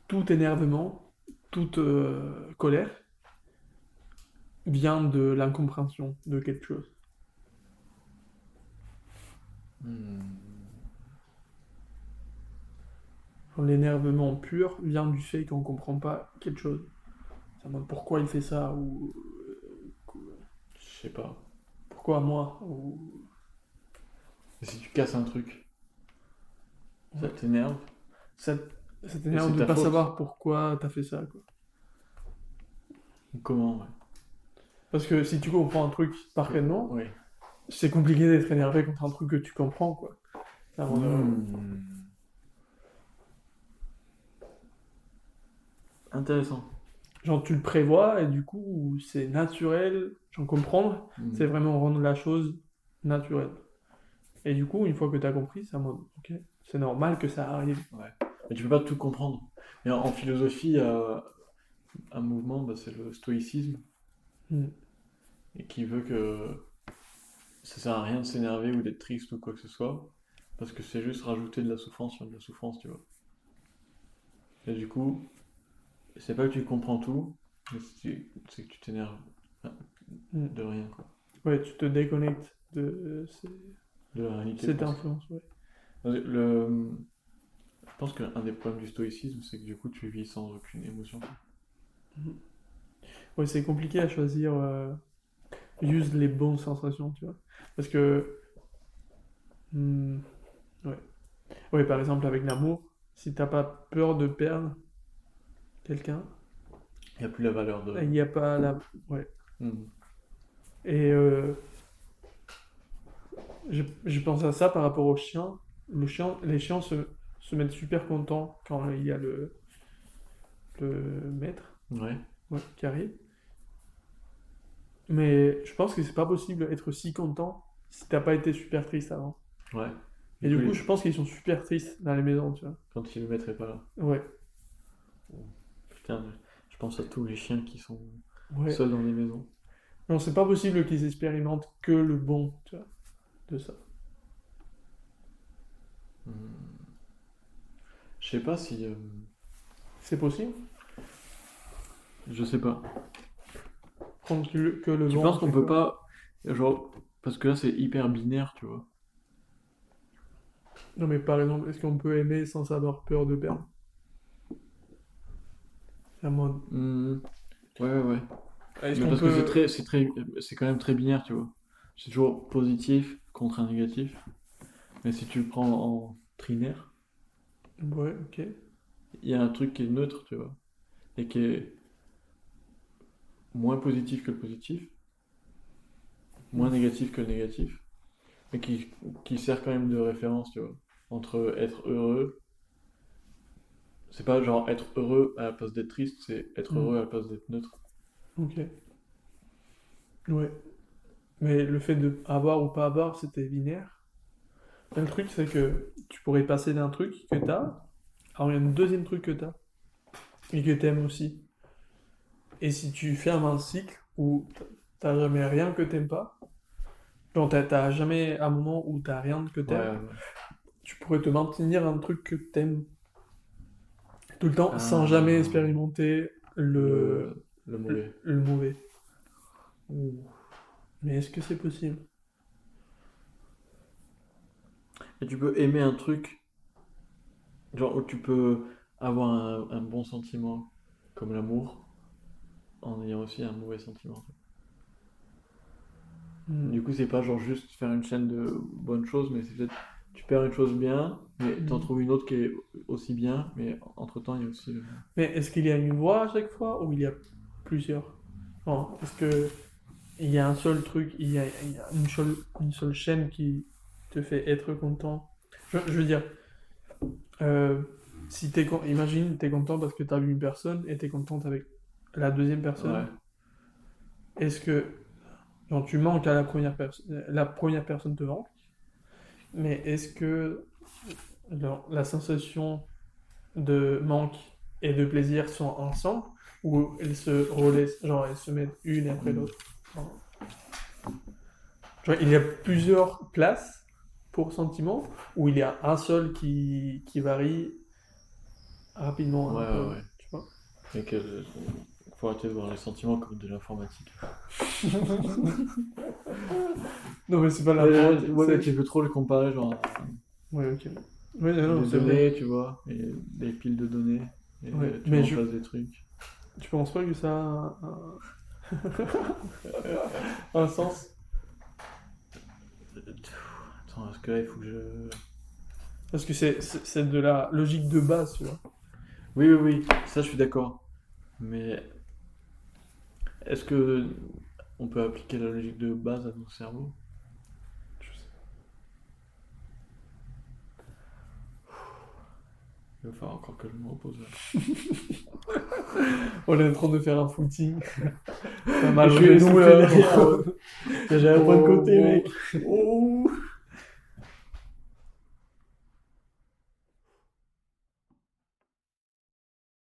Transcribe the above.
tout énervement, toute colère vient de l'incompréhension de quelque chose. Hmm. Genre, l'énervement pur vient du fait qu'on comprend pas quelque chose. Ça demande pourquoi il fait ça, ou Je sais pas. pourquoi moi, ou... Et si tu casses un truc, ça Ouais. t'énerve Ça, ça et t'énerve c'est de ta pas faute. savoir pourquoi t'as fait ça, quoi. Comment, ouais. Parce que si tu comprends un truc parfaitement, Oui. c'est compliqué d'être énervé contre un truc que tu comprends, quoi. C'est vraiment Hmm. Intéressant. genre, tu le prévois, et du coup, c'est naturel, j'en comprendre, c'est Hmm. vraiment rendre la chose naturelle. Et du coup, une fois que t'as compris, c'est en mode, ok, c'est normal que ça arrive. Ouais. Mais tu peux pas tout comprendre. Et en philosophie, il y a un mouvement, bah, c'est le stoïcisme, Hmm. et qui veut que ça sert à rien de s'énerver ou d'être triste ou quoi que ce soit, parce que c'est juste rajouter de la souffrance sur de la souffrance, tu vois. Et du coup, c'est pas que tu comprends tout, mais c'est que tu t'énerves Hmm. de rien, quoi. Ouais, tu te déconnectes de De la réalité cette presque. influence, ouais. Je pense qu'un des problèmes du stoïcisme, c'est que du coup, tu vis sans aucune émotion. Hmm. Ouais, c'est compliqué à choisir juste les bonnes sensations, tu vois. Parce que, hmm, ouais. Ouais, par exemple, avec l'amour, si t'as pas peur de perdre quelqu'un, Il n'y a plus la valeur de. il n'y a pas la... Ouais. Mhm. Et je pense à ça par rapport aux chiens. Les chiens se mettent super contents quand il y a le maître, Ouais, ouais, qui arrive. Mais je pense que c'est pas possible d'être si content si t'as pas été super triste avant. ouais. Et Du du coup, coup, je pense qu'ils sont super tristes dans les maisons, tu vois. quand il le mettrait pas là. Ouais, Putain, je pense à tous les chiens qui sont ouais. seuls dans des maisons. Non, c'est pas possible qu'ils expérimentent que le bon, tu vois, de ça. Hmm. Je sais pas si. C'est possible, Je sais pas. prendre que le Tu bon penses à qu'on chaque peut fois. pas. Genre. Parce que là, c'est hyper binaire, tu vois. Non, mais par exemple, est-ce qu'on peut aimer sans avoir peur de perdre? C'est à mode. Hmm. Ouais, ouais, ouais. Est-ce Mais qu'on parce que peut. c'est quand même très binaire, tu vois. C'est toujours positif contre un négatif. Mais si tu le prends en trinaire, Ouais, ok. il y a un truc qui est neutre, tu vois. Et qui est moins positif que le positif, moins Hmm. négatif que le négatif, mais qui sert quand même de référence, tu vois. Entre être heureux, c'est pas genre être heureux à la place d'être triste, c'est être Hmm. heureux à la place d'être neutre. Ok. Ouais. Mais le fait de avoir ou pas avoir, c'était binaire. Et le truc, c'est que tu pourrais passer d'un truc que t'as, alors il y a un deuxième truc que t'as, et que t'aimes aussi. Et si tu fermes un cycle où t'as jamais rien que t'aimes pas, genre t'as jamais un moment où t'as rien que Ouais, t'aimes, ouais, ouais. tu pourrais te maintenir un truc que t'aimes tout le temps sans jamais Ah, expérimenter le mauvais. le mauvais. Ouh. Mais est-ce que c'est possible? Et tu peux aimer un truc, genre où tu peux avoir un bon sentiment, comme l'amour, en ayant aussi un mauvais sentiment. Hmm. Du coup, c'est pas genre juste faire une chaîne de bonnes choses, mais c'est peut-être tu perds une chose bien, mais t'en Hmm. trouves une autre qui est aussi bien, mais entre-temps, il y a aussi le. Mais est-ce qu'il y a une voie à chaque fois ou il y a plusieurs? Bon, est-ce que il y a un seul truc, il y a une seule chaîne qui te fait être content? Je veux dire, euh, si imagine, t'es content parce que t'as vu une personne et t'es contente avec la deuxième personne. Ouais. Est-ce que, genre, tu manques à la première personne te manque, mais est-ce que genre, la sensation de manque et de plaisir sont ensemble ou elles se relaissent, genre elles se mettent une après Hmm. l'autre? Genre, il y a plusieurs places pour sentiment ou il y a un seul qui varie rapidement, Ouais, un peu, ouais. tu vois. Et que faut arrêter de voir les sentiments comme de l'informatique. Non, mais c'est pas Ouais, l'informatique, ouais, mais c'est... tu peux trop le comparer, genre, Ouais, ok. Ouais, non, des c'est vrai. données, tu vois, et des piles de données, et Ouais, tu mais mets en place des trucs. tu penses pas que ça a un sens? Attends, est-ce que là, il faut que je... Parce que c'est de la logique de base, tu vois. Oui, oui, oui, ça, je suis d'accord. Mais est-ce que on peut appliquer la logique de base à nos cerveaux? Je sais Il va falloir encore que je me repose là. pas. On est en train de faire un footing. T'as Et mal je au suis genou, essoufflé là. derrière. J'ai un point de Oh, côté, bon. mec. Oh.